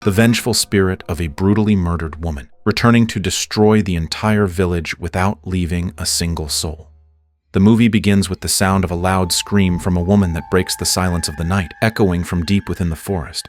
the vengeful spirit of a brutally murdered woman, returning to destroy the entire village without leaving a single soul. The movie begins with the sound of a loud scream from a woman that breaks the silence of the night, echoing from deep within the forest.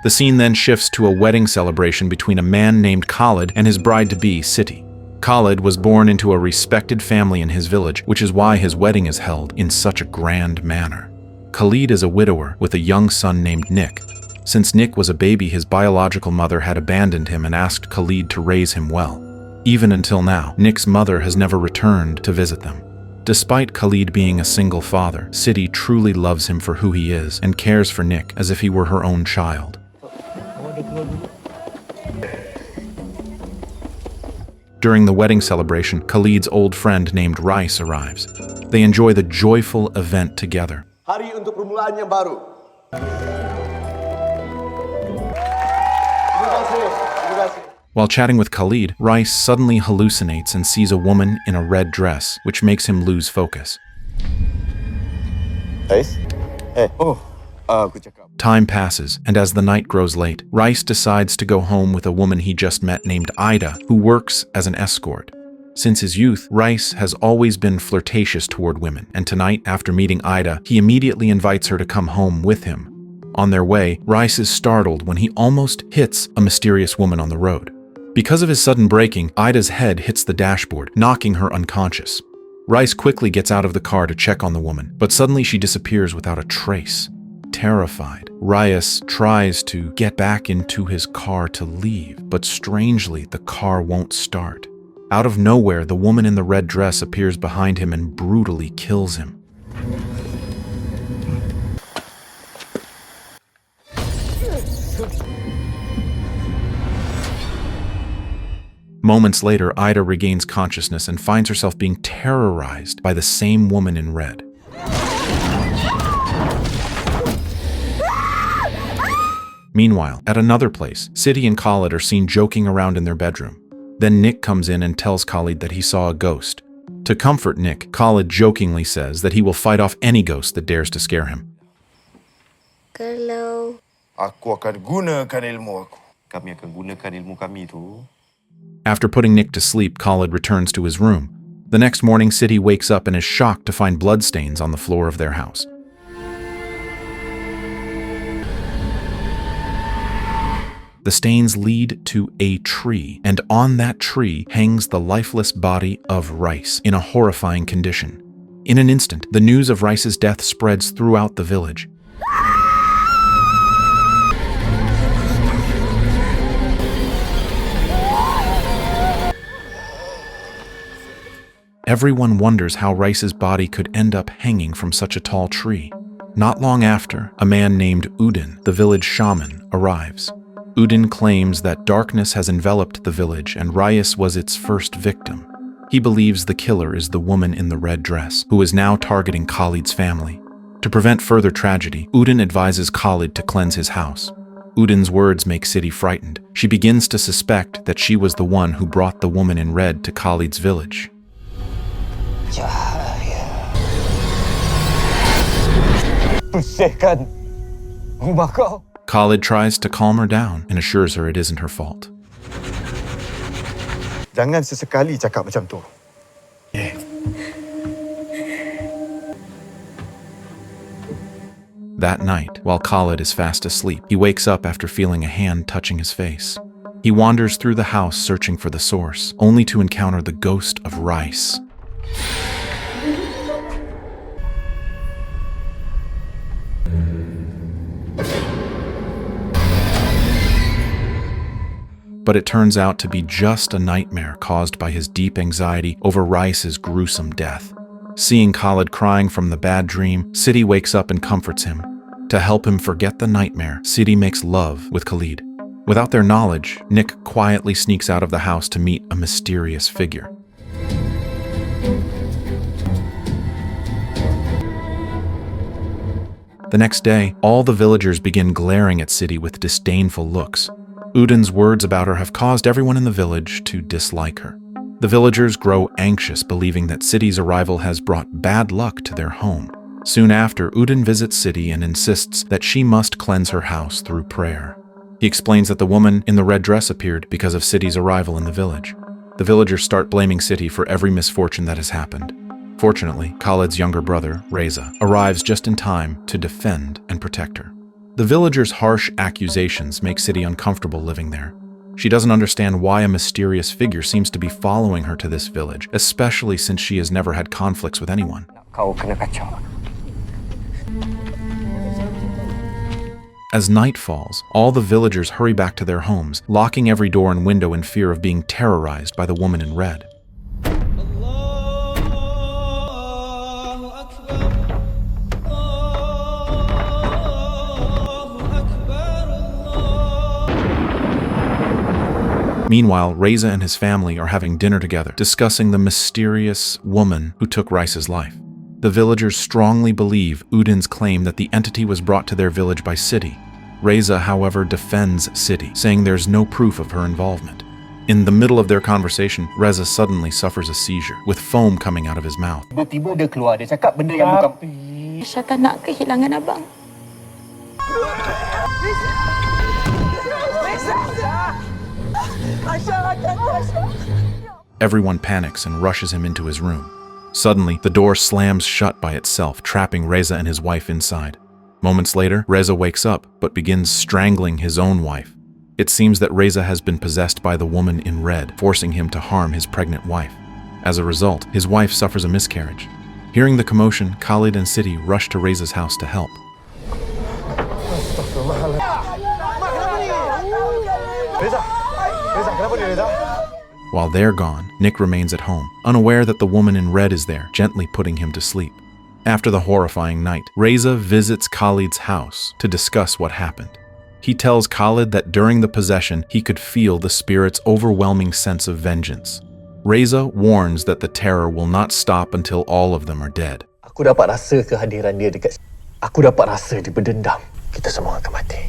The scene then shifts to a wedding celebration between a man named Khalid and his bride-to-be, Siti. Khalid was born into a respected family in his village, which is why his wedding is held in such a grand manner. Khalid is a widower with a young son named Nick. Since Nick was a baby, his biological mother had abandoned him and asked Khalid to raise him well. Even until now, Nick's mother has never returned to visit them. Despite Khalid being a single father, Siti truly loves him for who he is and cares for Nick as if he were her own child. During the wedding celebration, Khalid's old friend named Rice arrives. They enjoy the joyful event together. Hari untuk permulaan yang baru. While chatting with Khalid, Rice suddenly hallucinates and sees a woman in a red dress, which makes him lose focus. Time passes, and as the night grows late, Rice decides to go home with a woman he just met named Ida, who works as an escort. Since his youth, Rice has always been flirtatious toward women, and tonight, after meeting Ida, he immediately invites her to come home with him. On their way, Rice is startled when he almost hits a mysterious woman on the road. Because of his sudden braking, Ida's head hits the dashboard, knocking her unconscious. Rice quickly gets out of the car to check on the woman, but suddenly she disappears without a trace. Terrified, Rice tries to get back into his car to leave, but strangely, the car won't start. Out of nowhere, the woman in the red dress appears behind him and brutally kills him. Moments later, Ida regains consciousness and finds herself being terrorized by the same woman in red. Meanwhile, at another place, Siti and Khalid are seen joking around in their bedroom. Then Nick comes in and tells Khalid that he saw a ghost. To comfort Nick, Khalid jokingly says that he will fight off any ghost that dares to scare him. Kalau aku akan gunakan ilmu aku. Kami akan gunakan ilmu kami tu. After putting Nick to sleep, Khalid returns to his room. The next morning, Siti wakes up and is shocked to find bloodstains on the floor of their house. The stains lead to a tree, and on that tree hangs the lifeless body of Rice in a horrifying condition. In an instant, the news of Rice's death spreads throughout the village. Everyone wonders how Rice's body could end up hanging from such a tall tree. Not long after, a man named Udin, the village shaman, arrives. Udin claims that darkness has enveloped the village and Rice was its first victim. He believes the killer is the woman in the red dress, who is now targeting Khalid's family. To prevent further tragedy, Udin advises Khalid to cleanse his house. Udin's words make Siti frightened. She begins to suspect that she was the one who brought the woman in red to Khalid's village. Bersihkan rumah kau. Khalid tries to calm her down and assures her it isn't her fault. Jangan sesekali cakap macam tu. That night, while Khalid is fast asleep, he wakes up after feeling a hand touching his face. He wanders through the house searching for the source, only to encounter the ghost of Rice. But it turns out to be just a nightmare caused by his deep anxiety over Rice's gruesome death. Seeing Khalid crying from the bad dream, Siti wakes up and comforts him. To help him forget the nightmare, Siti makes love with Khalid. Without their knowledge, Nick quietly sneaks out of the house to meet a mysterious figure. The next day, all the villagers begin glaring at Siti with disdainful looks. Udin's words about her have caused everyone in the village to dislike her. The villagers grow anxious, believing that Siti's arrival has brought bad luck to their home. Soon after, Udin visits Sidi and insists that she must cleanse her house through prayer. He explains that the woman in the red dress appeared because of Sidi's arrival in the village. The villagers start blaming Sidi for every misfortune that has happened. Fortunately, Khalid's younger brother, Reza, arrives just in time to defend and protect her. The villagers' harsh accusations make Sidi uncomfortable living there. She doesn't understand why a mysterious figure seems to be following her to this village, especially since she has never had conflicts with anyone. As night falls, all the villagers hurry back to their homes, locking every door and window in fear of being terrorized by the woman in red. Meanwhile, Reza and his family are having dinner together, discussing the mysterious woman who took Rice's life. The villagers strongly believe Udin's claim that the entity was brought to their village by Sidi. Reza, however, defends Sidi, saying there's no proof of her involvement. In the middle of their conversation, Reza suddenly suffers a seizure, with foam coming out of his mouth. Tiba-tiba dia keluar, dia cakap benda yang bukan. Saya tak nak kehilangan abang. Everyone panics and rushes him into his room. Suddenly, the door slams shut by itself, trapping Reza and his wife inside. Moments later, Reza wakes up, but begins strangling his own wife. It seems that Reza has been possessed by the woman in red, forcing him to harm his pregnant wife. As a result, his wife suffers a miscarriage. Hearing the commotion, Khalid and Sidi rush to Reza's house to help. While they're gone, Nick remains at home, unaware that the woman in red is there, gently putting him to sleep. After the horrifying night, Reza visits Khalid's house to discuss what happened. He tells Khalid that during the possession, he could feel the spirit's overwhelming sense of vengeance. Reza warns that the terror will not stop until all of them are dead. Aku dapat rasa kehadiran dia dekat. Aku dapat rasa dia berdendam. Kita semua akan mati.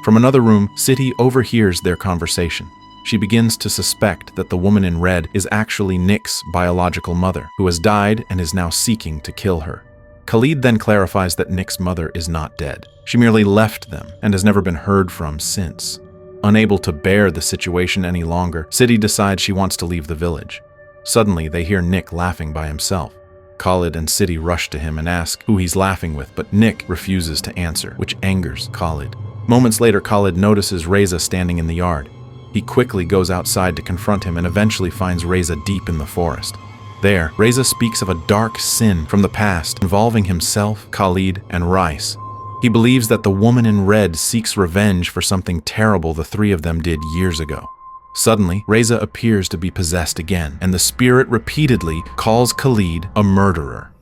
From another room, Sidi overhears their conversation. She begins to suspect that the woman in red is actually Nick's biological mother, who has died and is now seeking to kill her. Khalid then clarifies that Nick's mother is not dead. She merely left them and has never been heard from since. Unable to bear the situation any longer, Sidi decides she wants to leave the village. Suddenly, they hear Nick laughing by himself. Khalid and Sidi rush to him and ask who he's laughing with, but Nick refuses to answer, which angers Khalid. Moments later, Khalid notices Reza standing in the yard. He quickly goes outside to confront him and eventually finds Reza deep in the forest. There, Reza speaks of a dark sin from the past involving himself, Khalid, and Rice. He believes that the woman in red seeks revenge for something terrible the three of them did years ago. Suddenly, Reza appears to be possessed again, and the spirit repeatedly calls Khalid a murderer.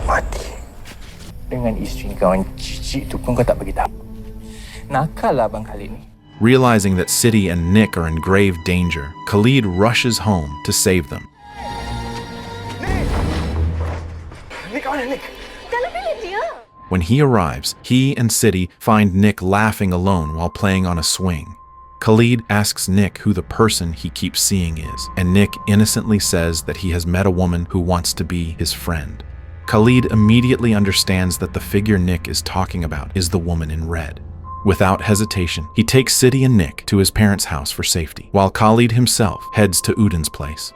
Mati. Dengan isteri kawan cicik tu pun kau tak bagi tahu. Nakal lah Abang Khalid ni. Realizing that Sidi and Nick are in grave danger, Khalid rushes home to save them. When he arrives, he and Sidi find Nick laughing alone while playing on a swing. Khalid asks Nick who the person he keeps seeing is, and Nick innocently says that he has met a woman who wants to be his friend. Khalid immediately understands that the figure Nick is talking about is the woman in red. Without hesitation, he takes Sidi and Nick to his parents' house for safety, while Khalid himself heads to Udin's place.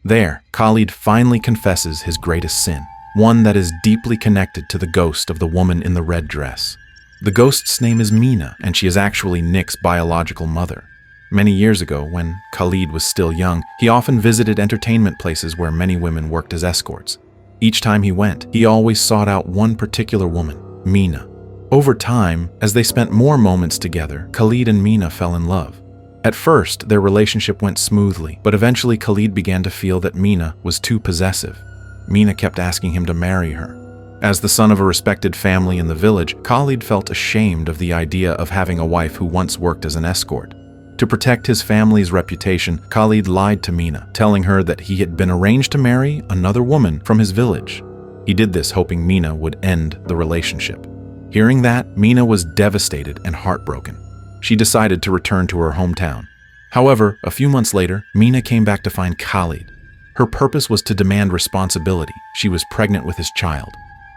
There, Khalid finally confesses his greatest sin, one that is deeply connected to the ghost of the woman in the red dress. The ghost's name is Mina, and she is actually Nick's biological mother. Many years ago, when Khalid was still young, he often visited entertainment places where many women worked as escorts. Each time he went, he always sought out one particular woman, Mina. Over time, as they spent more moments together, Khalid and Mina fell in love. At first, their relationship went smoothly, but eventually Khalid began to feel that Mina was too possessive. Mina kept asking him to marry her. As the son of a respected family in the village, Khalid felt ashamed of the idea of having a wife who once worked as an escort. To protect his family's reputation, Khalid lied to Mina, telling her that he had been arranged to marry another woman from his village. He did this hoping Mina would end the relationship. Hearing that, Mina was devastated and heartbroken. She decided to return to her hometown. However, a few months later, Mina came back to find Khalid. Her purpose was to demand responsibility. She was pregnant with his child.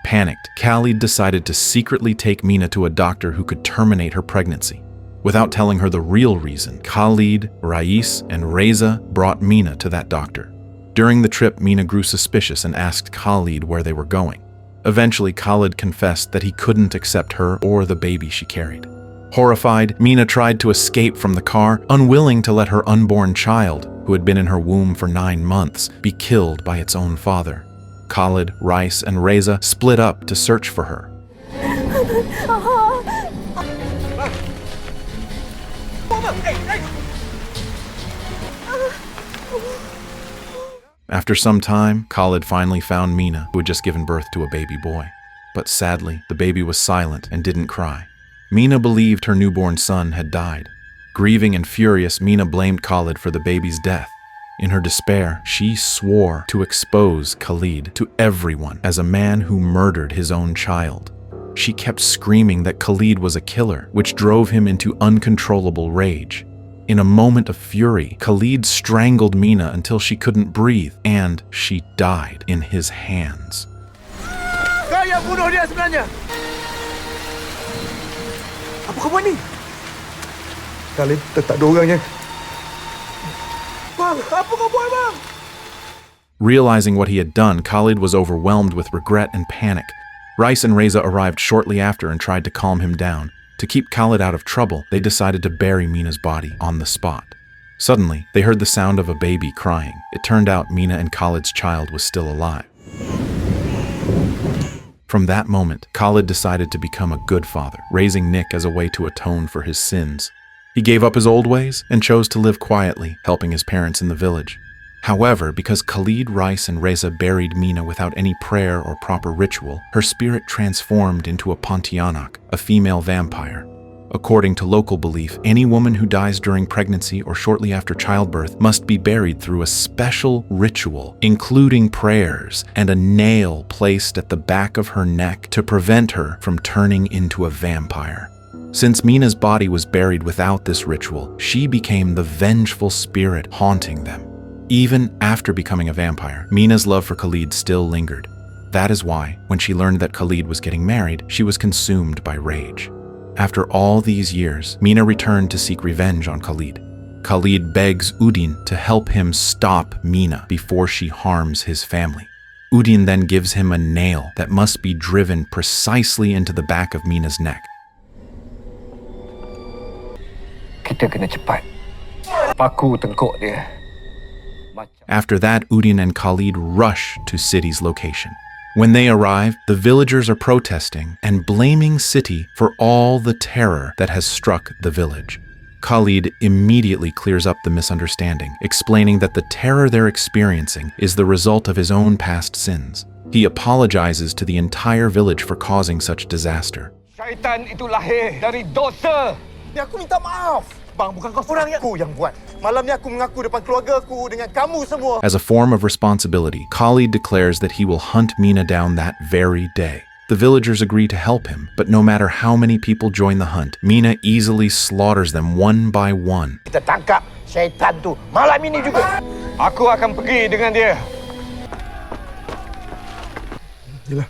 Panicked, Khalid decided to secretly take Mina to a doctor who could terminate her pregnancy. Without telling her the real reason, Khalid, Rais, and Reza brought Mina to that doctor. During the trip, Mina grew suspicious and asked Khalid where they were going. Eventually, Khalid confessed that he couldn't accept her or the baby she carried. Horrified, Mina tried to escape from the car, unwilling to let her unborn child, who had been in her womb for 9 months, be killed by its own father. Khalid, Rais, and Reza split up to search for her. After some time, Khalid finally found Mina, who had just given birth to a baby boy. But sadly, the baby was silent and didn't cry. Mina believed her newborn son had died. Grieving and furious, Mina blamed Khalid for the baby's death. In her despair, she swore to expose Khalid to everyone as a man who murdered his own child. She kept screaming that Khalid was a killer, which drove him into uncontrollable rage. In a moment of fury, Khalid strangled Mina until she couldn't breathe, and she died in his hands. Kau yang bunuh dia sebenarnya. Apa kau buat ni? Khalid tak ada orangnya. Bang, apa kau buat, bang? Realizing what he had done, Khalid was overwhelmed with regret and panic. Rais and Reza arrived shortly after and tried to calm him down. To keep Khalid out of trouble, they decided to bury Mina's body on the spot. Suddenly, they heard the sound of a baby crying. It turned out Mina and Khalid's child was still alive. From that moment, Khalid decided to become a good father, raising Nick as a way to atone for his sins. He gave up his old ways and chose to live quietly, helping his parents in the village. However, because Khalid, Rais, and Reza buried Mina without any prayer or proper ritual, her spirit transformed into a Pontianak, a female vampire. According to local belief, any woman who dies during pregnancy or shortly after childbirth must be buried through a special ritual, including prayers and a nail placed at the back of her neck to prevent her from turning into a vampire. Since Mina's body was buried without this ritual, she became the vengeful spirit haunting them. Even after becoming a vampire, Mina's love for Khalid still lingered. That is why, when she learned that Khalid was getting married, she was consumed by rage. After all these years, Mina returned to seek revenge on Khalid. Khalid begs Udin to help him stop Mina before she harms his family. Udin then gives him a nail that must be driven precisely into the back of Mina's neck. Kita kena cepat. Paku tengkuk dia. After that, Udin and Khalid rush to City's location. When they arrive, the villagers are protesting and blaming City for all the terror that has struck the village. Khalid immediately clears up the misunderstanding, explaining that the terror they're experiencing is the result of his own past sins. He apologizes to the entire village for causing such disaster. Syaitan itu lahir dari dosa. Ni aku minta maaf. Bang, bukan kau seorang yang aku yang buat. Malam ni aku mengaku depan keluarga aku dengan kamu semua. As a form of responsibility, Khalid declares that he will hunt Mina down that very day. The villagers agree to help him, but no matter how many people join the hunt, Mina easily slaughters them one by one. Kita tangkap syaitan tu malam ini juga. Aku akan pergi dengan dia. Yalah.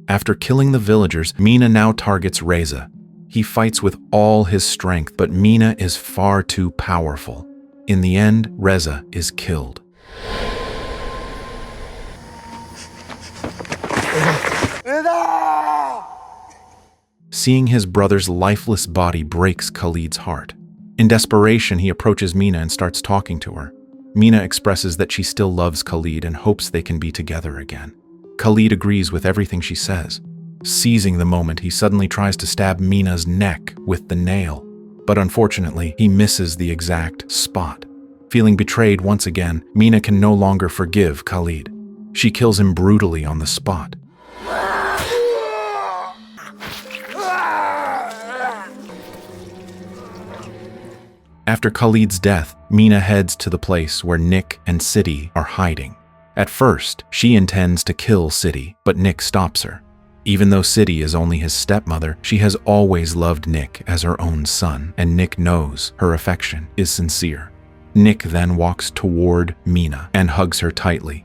After killing the villagers, Mina now targets Reza. He fights with all his strength, but Mina is far too powerful. In the end, Reza is killed. Seeing his brother's lifeless body breaks Khalid's heart. In desperation, he approaches Mina and starts talking to her. Mina expresses that she still loves Khalid and hopes they can be together again. Khalid agrees with everything she says. Seizing the moment, he suddenly tries to stab Mina's neck with the nail. But unfortunately, he misses the exact spot. Feeling betrayed once again, Mina can no longer forgive Khalid. She kills him brutally on the spot. After Khalid's death, Mina heads to the place where Nick and Sidi are hiding. At first, she intends to kill Sidi, but Nick stops her. Even though Sidi is only his stepmother, she has always loved Nick as her own son, and Nick knows her affection is sincere. Nick then walks toward Mina and hugs her tightly.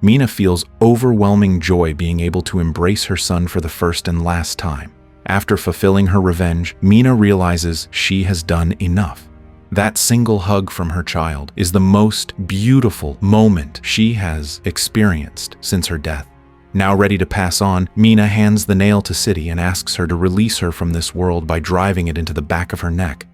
Mina feels overwhelming joy being able to embrace her son for the first and last time. After fulfilling her revenge, Mina realizes she has done enough. That single hug from her child is the most beautiful moment she has experienced since her death. Now ready to pass on, Mina hands the nail to Sidi and asks her to release her from this world by driving it into the back of her neck.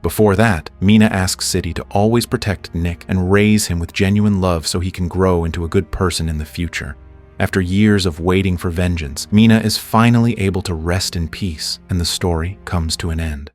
Before that, Mina asks Sidi to always protect Nick and raise him with genuine love so he can grow into a good person in the future. After years of waiting for vengeance, Mina is finally able to rest in peace, and the story comes to an end.